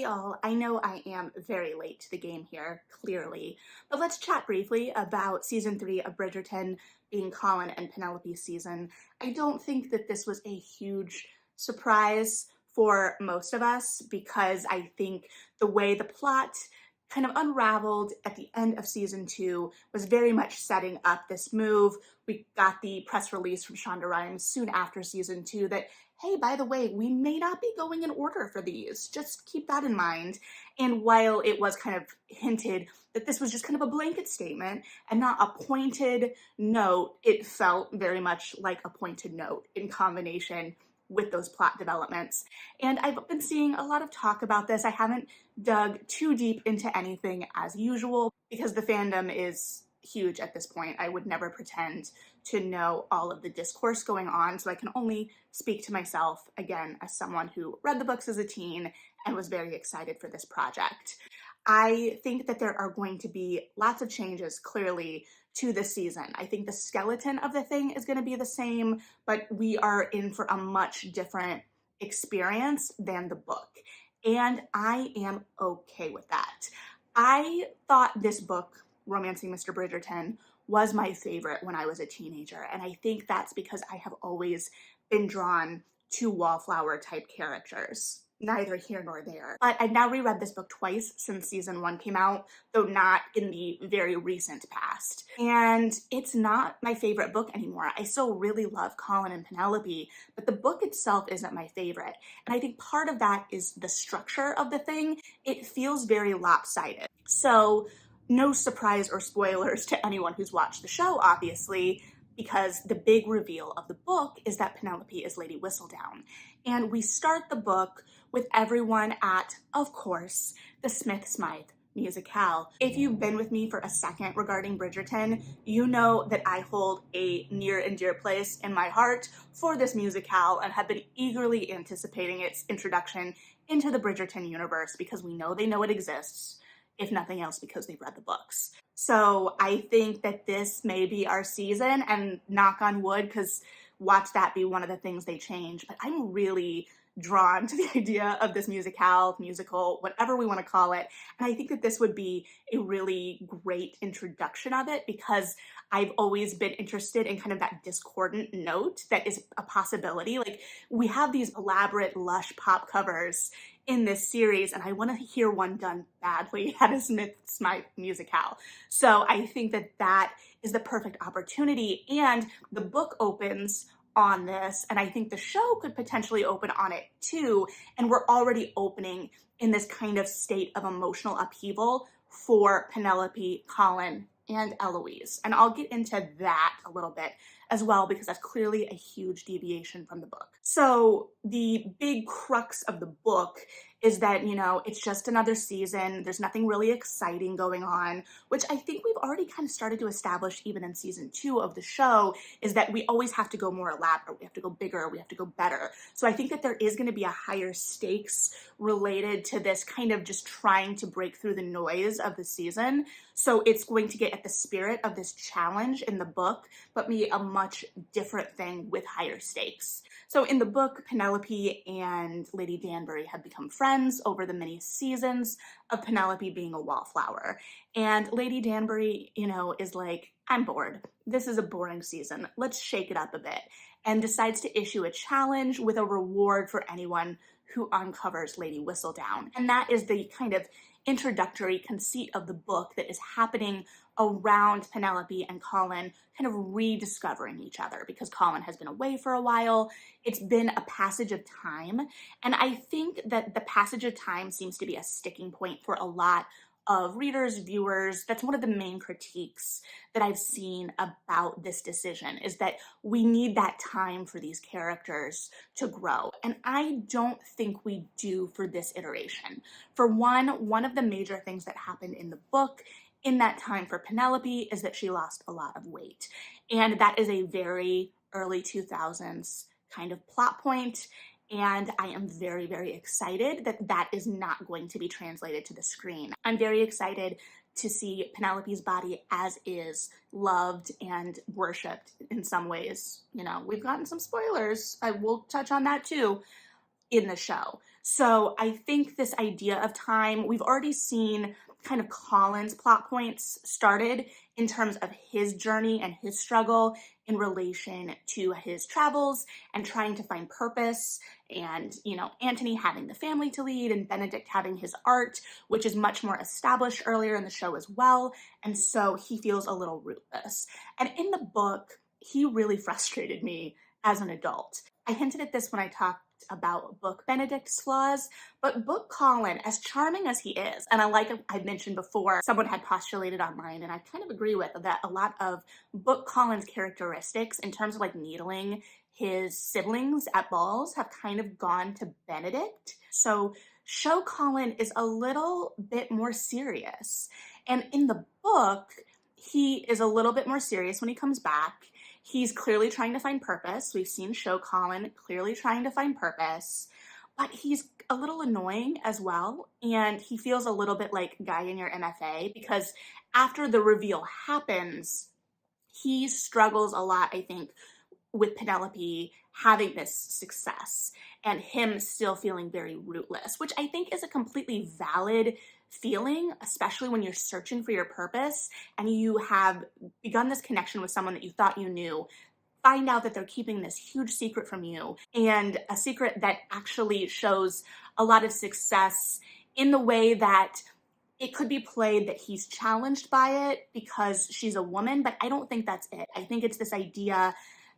Hey y'all, I know I am very late to the game here, clearly, but let's chat briefly about season 3 of Bridgerton being Colin and Penelope's season. I don't think that this was a huge surprise for most of us because I think the way the plot kind of unraveled at the end of season 2 was very much setting up this move. We got the press release from Shonda Rhimes soon after season 2 that, hey, by the way, we may not be going in order for these. Just keep that in mind. And while it was kind of hinted that this was just kind of a blanket statement and not a pointed note, it felt very much like a pointed note in combination with those plot developments. And I've been seeing a lot of talk about this. I haven't dug too deep into anything as usual because the fandom is huge at this point. I would never pretend to know all of the discourse going on, so I can only speak to myself, again, as someone who read the books as a teen and was very excited for this project. I think that there are going to be lots of changes, clearly, to this season. I think the skeleton of the thing is going to be the same, but we are in for a much different experience than the book. And I am okay with that. I thought this book, Romancing Mr. Bridgerton, was my favorite when I was a teenager. And I think that's because I have always been drawn to wallflower type characters. Neither here nor there. But I've now reread this book twice since season 1 came out, though not in the very recent past. And it's not my favorite book anymore. I still really love Colin and Penelope, but the book itself isn't my favorite. And I think part of that is the structure of the thing. It feels very lopsided. So no surprise or spoilers to anyone who's watched the show, obviously, because the big reveal of the book is that Penelope is Lady Whistledown. And we start the book with everyone at, of course, the Smith-Smythe musicale. If you've been with me for a second regarding Bridgerton, you know that I hold a near and dear place in my heart for this musicale and have been eagerly anticipating its introduction into the Bridgerton universe because we know they know it exists, if nothing else because they've read the books. So I think that this may be our season, and knock on wood, because watch that be one of the things they change. But I'm really drawn to the idea of this musical, whatever we want to call it. And I think that this would be a really great introduction of it because I've always been interested in kind of that discordant note that is a possibility. Like, we have these elaborate, lush pop covers in this series, and I want to hear one done badly at a Smith-Smythe musicale. So I think that that is the perfect opportunity, and the book opens on this, and I think the show could potentially open on it too, and we're already opening in this kind of state of emotional upheaval for Penelope, Colin, and Eloise. And I'll get into that a little bit as well because that's clearly a huge deviation from the book. So the big crux of the book is that, you know, it's just another season. There's nothing really exciting going on, which I think we've already kind of started to establish even in season 2 of the show, is that we always have to go more elaborate. We have to go bigger. We have to go better. So I think that there is going to be a higher stakes related to this kind of just trying to break through the noise of the season. So it's going to get at the spirit of this challenge in the book, but be a much different thing with higher stakes. So in the book, Penelope and Lady Danbury have become friends over the many seasons of Penelope being a wallflower. And Lady Danbury, you know, is like, I'm bored. This is a boring season. Let's shake it up a bit. And decides to issue a challenge with a reward for anyone who uncovers Lady Whistledown. And that is the kind of introductory conceit of the book that is happening around Penelope and Colin kind of rediscovering each other because Colin has been away for a while. It's been a passage of time. And I think that the passage of time seems to be a sticking point for a lot of readers, viewers. That's one of the main critiques that I've seen about this decision, is that we need that time for these characters to grow. And I don't think we do for this iteration. For one of the major things that happened in the book in that time for Penelope is that she lost a lot of weight. And that is a very early 2000s kind of plot point. And I am very, very excited that that is not going to be translated to the screen. I'm very excited to see Penelope's body as is, loved and worshipped in some ways. You know, we've gotten some spoilers. I will touch on that too in the show. So I think this idea of time, we've already seen kind of Colin's plot points started in terms of his journey and his struggle in relation to his travels and trying to find purpose, and Anthony having the family to lead and Benedict having his art, which is much more established earlier in the show as well. And so he feels a little rootless. And in the book, he really frustrated me as an adult. I hinted at this when I talked about book Benedict's flaws, but book Colin, as charming as he is, and I've mentioned before, someone had postulated online, and I kind of agree with that, a lot of book Colin's characteristics in terms of like needling his siblings at balls have kind of gone to Benedict. So show Colin is a little bit more serious. And in the book, he is a little bit more serious when he comes back. He's clearly trying to find purpose. We've seen show Colin clearly trying to find purpose, but he's a little annoying as well. And he feels a little bit like guy in your MFA, because after the reveal happens, he struggles a lot, I think, with Penelope having this success and him still feeling very rootless, which I think is a completely valid feeling, especially when you're searching for your purpose and you have begun this connection with someone that you thought you knew, find out that they're keeping this huge secret from you, and a secret that actually shows a lot of success in the way that it could be played that he's challenged by it because she's a woman, but I don't think that's it. I think it's this idea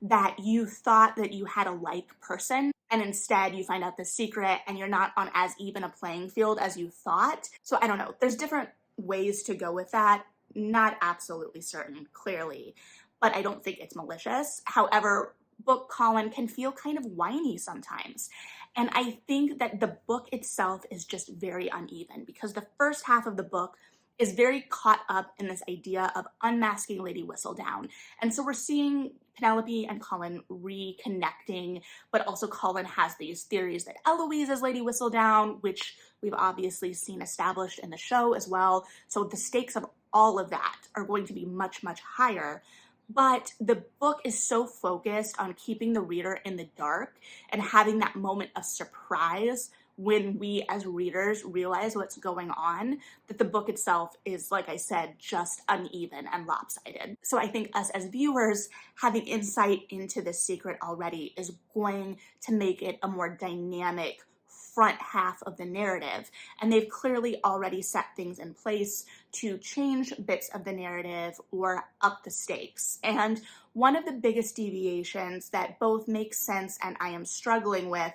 that you thought that you had a like person, and instead you find out the secret and you're not on as even a playing field as you thought. So I don't know. There's different ways to go with that. Not absolutely certain, clearly, but I don't think it's malicious. However, book Colin can feel kind of whiny sometimes. And I think that the book itself is just very uneven, because the first half of the book is very caught up in this idea of unmasking Lady Whistledown. And so we're seeing Penelope and Colin reconnecting, but also Colin has these theories that Eloise is Lady Whistledown, which we've obviously seen established in the show as well. So the stakes of all of that are going to be much, much higher. But the book is so focused on keeping the reader in the dark and having that moment of surprise when we as readers realize what's going on, that the book itself is, like I said, just uneven and lopsided. So I think us as viewers having insight into this secret already is going to make it a more dynamic front half of the narrative. And they've clearly already set things in place to change bits of the narrative or up the stakes. And one of the biggest deviations that both makes sense and I am struggling with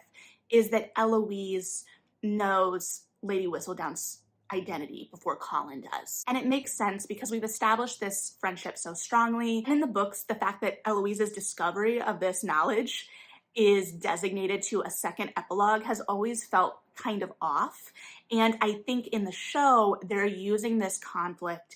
is that Eloise knows Lady Whistledown's identity before Colin does. And it makes sense because we've established this friendship so strongly. And in the books, the fact that Eloise's discovery of this knowledge is designated to a second epilogue has always felt kind of off. And I think in the show, they're using this conflict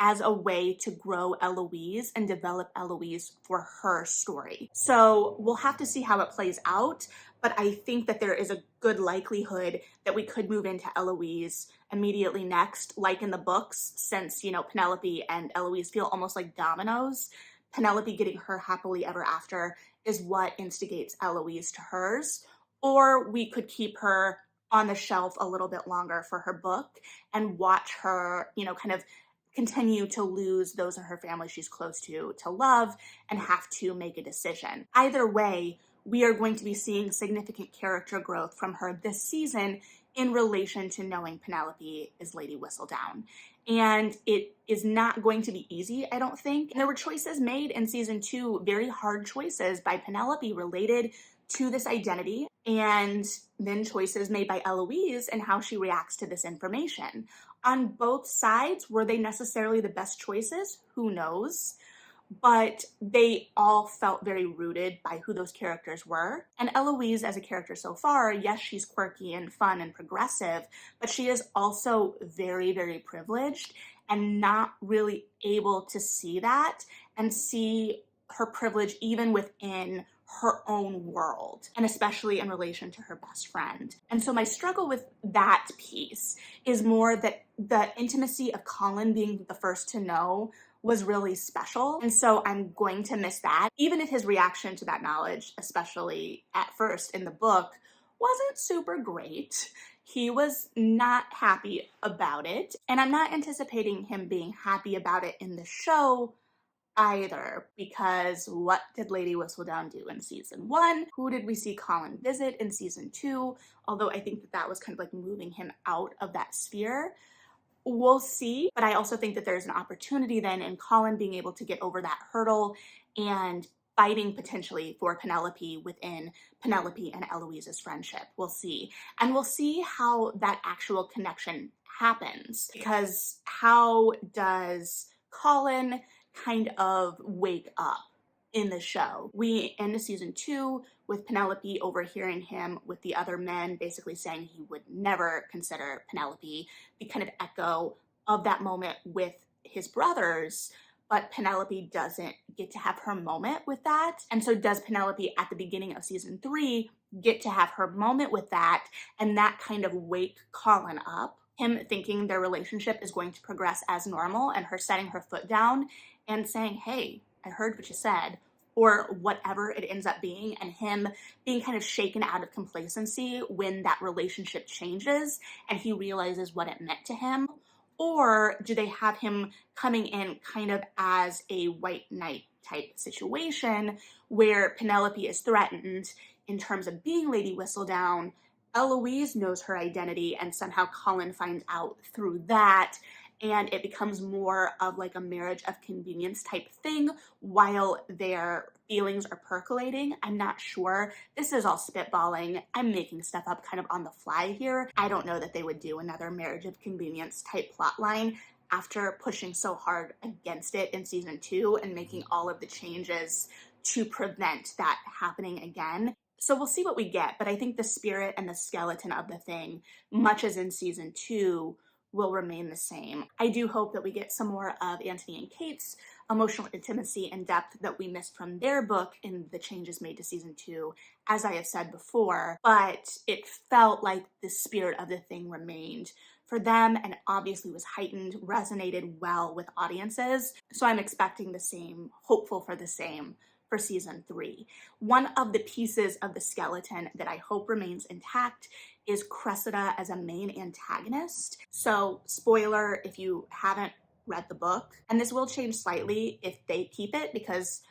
as a way to grow Eloise and develop Eloise for her story. So we'll have to see how it plays out, but I think that there is a good likelihood that we could move into Eloise immediately next, like in the books, since, Penelope and Eloise feel almost like dominoes. Penelope getting her happily ever after is what instigates Eloise to hers. Or we could keep her on the shelf a little bit longer for her book and watch her, kind of continue to lose those in her family she's close to love and have to make a decision. Either way, we are going to be seeing significant character growth from her this season in relation to knowing Penelope is Lady Whistledown. And it is not going to be easy, I don't think. And there were choices made in season 2, very hard choices by Penelope related to this identity, and then choices made by Eloise and how she reacts to this information. On both sides, were they necessarily the best choices? Who knows? But they all felt very rooted by who those characters were. And Eloise as a character so far, yes, she's quirky and fun and progressive, but she is also very, very privileged and not really able to see that and see her privilege even within her own world, and especially in relation to her best friend. And so my struggle with that piece is more that the intimacy of Colin being the first to know was really special. And so I'm going to miss that. Even if his reaction to that knowledge, especially at first in the book, wasn't super great. He was not happy about it, and I'm not anticipating him being happy about it in the show either, because what did Lady Whistledown do in season 1? Who did we see Colin visit in season 2? Although I think that that was kind of like moving him out of that sphere. We'll see, but I also think that there's an opportunity then in Colin being able to get over that hurdle and fighting potentially for Penelope within Penelope and Eloise's friendship. We'll see. And we'll see how that actual connection happens, because how does Colin kind of wake up in the show? We end season 2 with Penelope overhearing him with the other men basically saying he would never consider Penelope, the kind of echo of that moment with his brothers. But Penelope doesn't get to have her moment with that. And so does Penelope at the beginning of season 3 get to have her moment with that, and that kind of wake Colin up, him thinking their relationship is going to progress as normal, and her setting her foot down and saying, hey, I heard what you said, or whatever it ends up being, and him being kind of shaken out of complacency when that relationship changes and he realizes what it meant to him? Or do they have him coming in kind of as a white knight type situation where Penelope is threatened in terms of being Lady Whistledown, Eloise knows her identity, and somehow Colin finds out through that, and it becomes more of like a marriage of convenience type thing while their feelings are percolating? I'm not sure. This is all spitballing. I'm making stuff up kind of on the fly here. I don't know that they would do another marriage of convenience type plotline after pushing so hard against it in season 2 and making all of the changes to prevent that happening again. So we'll see what we get, but I think the spirit and the skeleton of the thing, much as in season 2, will remain the same. I do hope that we get some more of Anthony and Kate's emotional intimacy and depth that we missed from their book in the changes made to season 2, as I have said before, but it felt like the spirit of the thing remained for them and obviously was heightened, resonated well with audiences. So I'm expecting the same, hopeful for the same for season 3. One of the pieces of the skeleton that I hope remains intact is Cressida as a main antagonist. So spoiler if you haven't read the book, and this will change slightly if they keep it because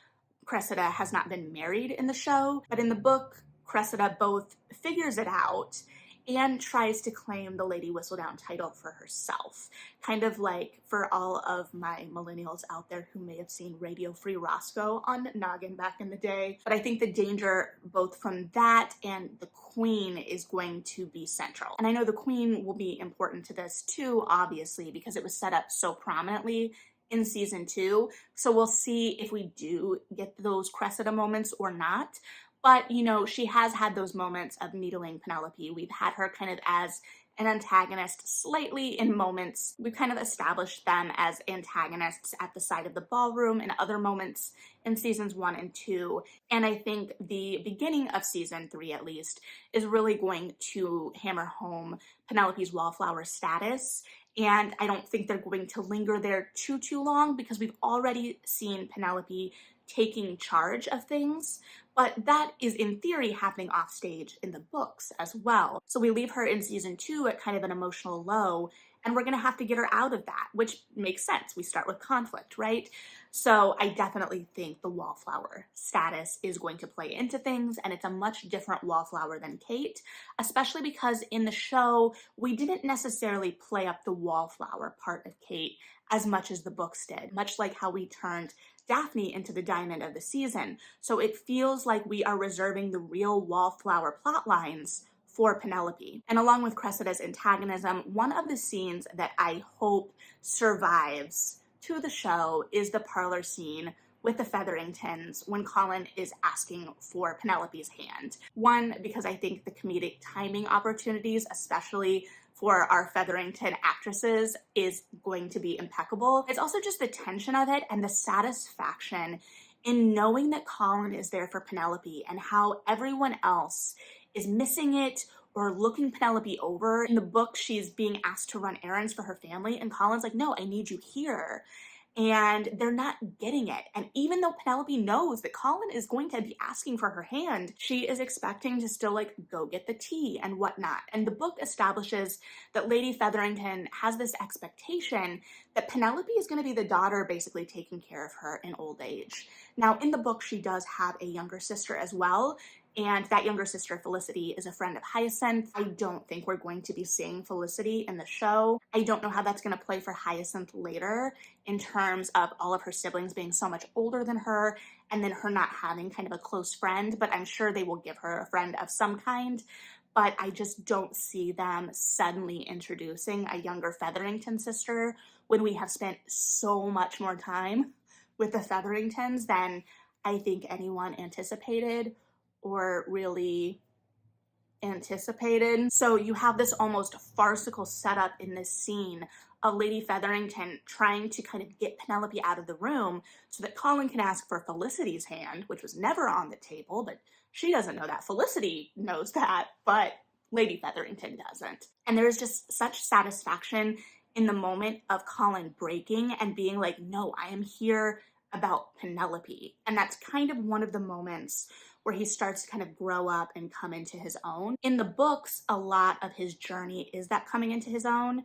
Cressida has not been married in the show, but in the book, Cressida both figures it out and tries to claim the Lady Whistledown title for herself. Kind of like for all of my millennials out there who may have seen Radio Free Roscoe on Noggin back in the day. But I think the danger both from that and the Queen is going to be central. And I know the Queen will be important to this too, obviously, because it was set up so prominently in season 2. So we'll see if we do get those Cressida moments or not. But, you know, she has had those moments of needling Penelope. We've had her kind of as an antagonist slightly in moments. We've kind of established them as antagonists at the side of the ballroom in other moments in seasons 1 and 2. And I think the beginning of season 3, at least, is really going to hammer home Penelope's wallflower status. And I don't think they're going to linger there too long because we've already seen Penelope taking charge of things, but that is in theory happening off stage in the books as well. So we leave her in season 2 at kind of an emotional low, and we're gonna have to get her out of that, which makes sense. We start with conflict, right? So I definitely think the wallflower status is going to play into things, and it's a much different wallflower than Kate, especially because in the show, we didn't necessarily play up the wallflower part of Kate as much as the books did, much like how we turned Daphne into the diamond of the season. So it feels like we are reserving the real wallflower plot lines for Penelope. And along with Cressida's antagonism, one of the scenes that I hope survives to the show is the parlor scene with the Featheringtons when Colin is asking for Penelope's hand. One, because I think the comedic timing opportunities, especially for our Featherington actresses, is going to be impeccable. It's also just the tension of it and the satisfaction in knowing that Colin is there for Penelope and how everyone else is missing it or looking Penelope over. In the book, she's being asked to run errands for her family, and Colin's like, no, I need you here. and they're not getting it. And even though Penelope knows that Colin is going to be asking for her hand, she is expecting to still like go get the tea and whatnot. And the book establishes that Lady Featherington has this expectation that Penelope is going to be the daughter basically taking care of her in old age. Now, in the book, she does have a younger sister as well, and that younger sister, Felicity, is a friend of Hyacinth. I don't think we're going to be seeing Felicity in the show. I don't know how that's going to play for Hyacinth later in terms of all of her siblings being so much older than her and then her not having kind of a close friend, but I'm sure they will give her a friend of some kind. But I just don't see them suddenly introducing a younger Featherington sister when we have spent so much more time with the Featheringtons than I think anyone anticipated or really anticipated. So you have this almost farcical setup in this scene of Lady Featherington trying to kind of get Penelope out of the room so that Colin can ask for Felicity's hand, which was never on the table, but she doesn't know that. Felicity knows that, but Lady Featherington doesn't. And there is just such satisfaction in the moment of Colin breaking and being like, no, I am here about Penelope. And that's kind of one of the moments where he starts to kind of grow up and come into his own. In the books, a lot of his journey is that coming into his own.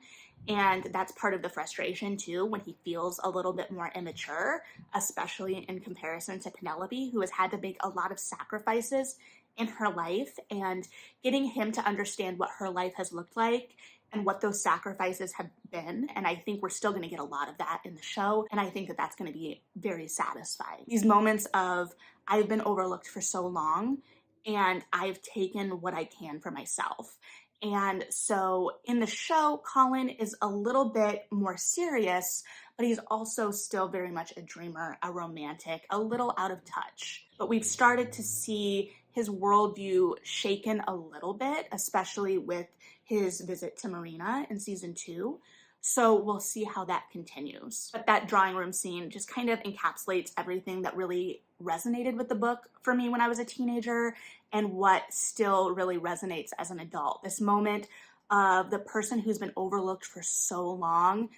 And that's part of the frustration too, when he feels a little bit more immature, especially in comparison to Penelope, who has had to make a lot of sacrifices in her life, and getting him to understand what her life has looked like and what those sacrifices have been. And I think we're still going to get a lot of that in the show. And I think that that's going to be very satisfying. These moments of, I've been overlooked for so long and I've taken what I can for myself. And so in the show, Colin is a little bit more serious, but he's also still very much a dreamer, a romantic, a little out of touch. But we've started to see his worldview shaken a little bit, especially with his visit to Marina in season 2. So we'll see how that continues. But that drawing room scene just kind of encapsulates everything that really resonated with the book for me when I was a teenager and what still really resonates as an adult. This moment of the person who's been overlooked for so long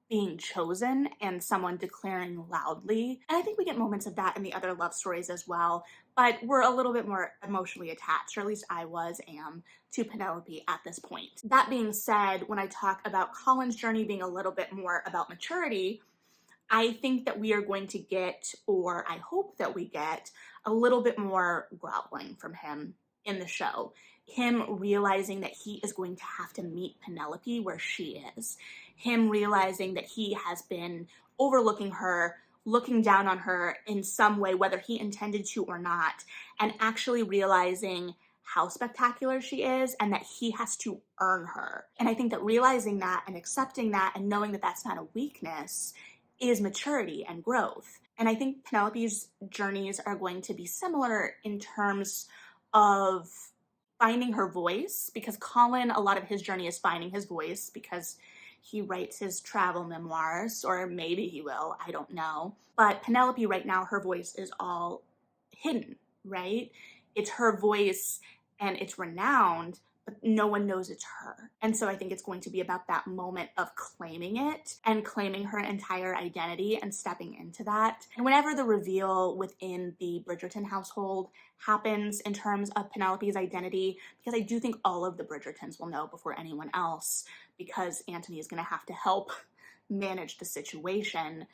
being chosen and someone declaring loudly. And I think we get moments of that in the other love stories as well, but we're a little bit more emotionally attached, or at least I am, to Penelope at this point. That being said, when I talk about Colin's journey being a little bit more about maturity, I think that we are going to get, or I hope that we get, a little bit more groveling from him in the show. Him realizing that he is going to have to meet Penelope where she is. Him realizing that he has been overlooking her, looking down on her in some way, whether he intended to or not, and actually realizing how spectacular she is and that he has to earn her. And I think that realizing that and accepting that and knowing that that's not a weakness is maturity and growth. And I think Penelope's journeys are going to be similar in terms of finding her voice, because Colin, a lot of his journey is finding his voice because he writes his travel memoirs, or maybe he will, I don't know. But Penelope right now, her voice is all hidden, right? It's her voice and it's renowned, but no one knows it's her. And so I think it's going to be about that moment of claiming it and claiming her entire identity and stepping into that. And whenever the reveal within the Bridgerton household happens in terms of Penelope's identity, because I do think all of the Bridgertons will know before anyone else, because Anthony is going to have to help manage the situation,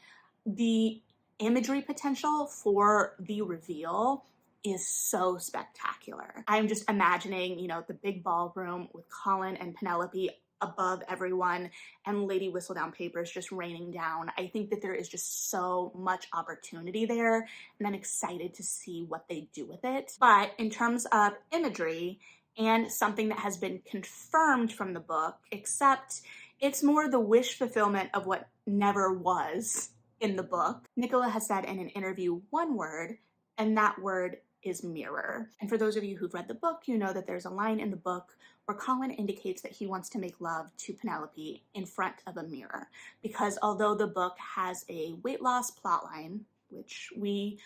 the imagery potential for the reveal is so spectacular. I'm just imagining, the big ballroom with Colin and Penelope above everyone and Lady Whistledown papers just raining down. I think that there is just so much opportunity there, and I'm excited to see what they do with it. But in terms of imagery and something that has been confirmed from the book, except it's more the wish fulfillment of what never was in the book, Nicola has said in an interview one word, and that word is mirror. And for those of you who've read the book, you know that there's a line in the book where Colin indicates that he wants to make love to Penelope in front of a mirror. Because although the book has a weight loss plotline, which we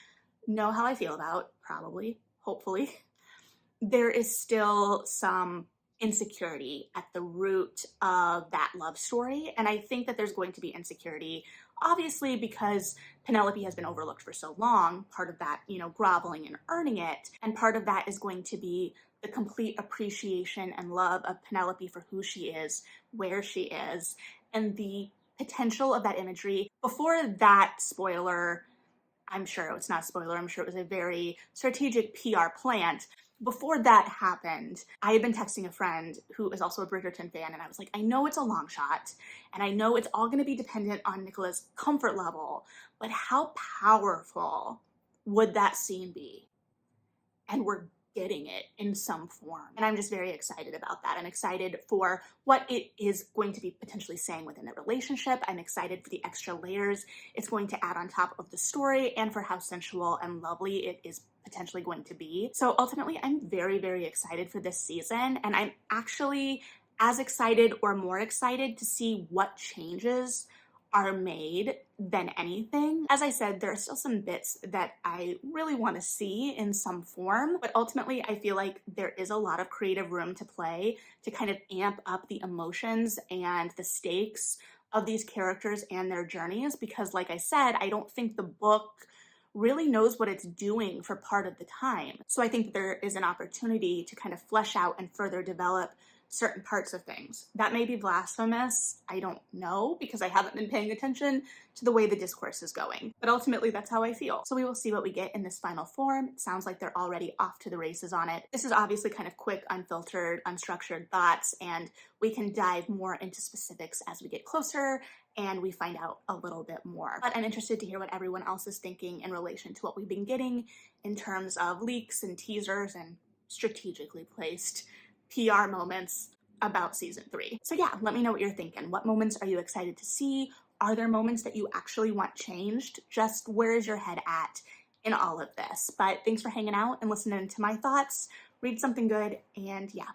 know how I feel about, probably, hopefully, there is still some insecurity at the root of that love story. And I think that there's going to be insecurity, obviously, because Penelope has been overlooked for so long, part of that, groveling and earning it. And part of that is going to be the complete appreciation and love of Penelope for who she is, where she is, and the potential of that imagery. Before that spoiler, I'm sure it's not a spoiler, I'm sure it was a very strategic PR plant. Before that happened, I had been texting a friend who is also a Bridgerton fan, and I was like, I know it's a long shot, and I know it's all going to be dependent on Nicola's comfort level, but how powerful would that scene be? And we're getting it in some form. And I'm just very excited about that. I'm excited for what it is going to be potentially saying within the relationship. I'm excited for the extra layers it's going to add on top of the story, and for how sensual and lovely it is potentially going to be. So ultimately, I'm very, very excited for this season, and I'm actually as excited or more excited to see what changes are made than anything. As I said, there are still some bits that I really want to see in some form, but ultimately I feel like there is a lot of creative room to play to kind of amp up the emotions and the stakes of these characters and their journeys, because like I said, I don't think the book really knows what it's doing for part of the time. So I think that there is an opportunity to kind of flesh out and further develop certain parts of things. That may be blasphemous, I don't know, because I haven't been paying attention to the way the discourse is going. But ultimately, that's how I feel. So we will see what we get in this final form. It sounds like they're already off to the races on it. This is obviously kind of quick, unfiltered, unstructured thoughts, and we can dive more into specifics as we get closer and we find out a little bit more. But I'm interested to hear what everyone else is thinking in relation to what we've been getting in terms of leaks and teasers and strategically placed PR moments about season 3. So yeah, let me know what you're thinking. What moments are you excited to see? Are there moments that you actually want changed? Just where is your head at in all of this? But thanks for hanging out and listening to my thoughts. Read something good, and yeah,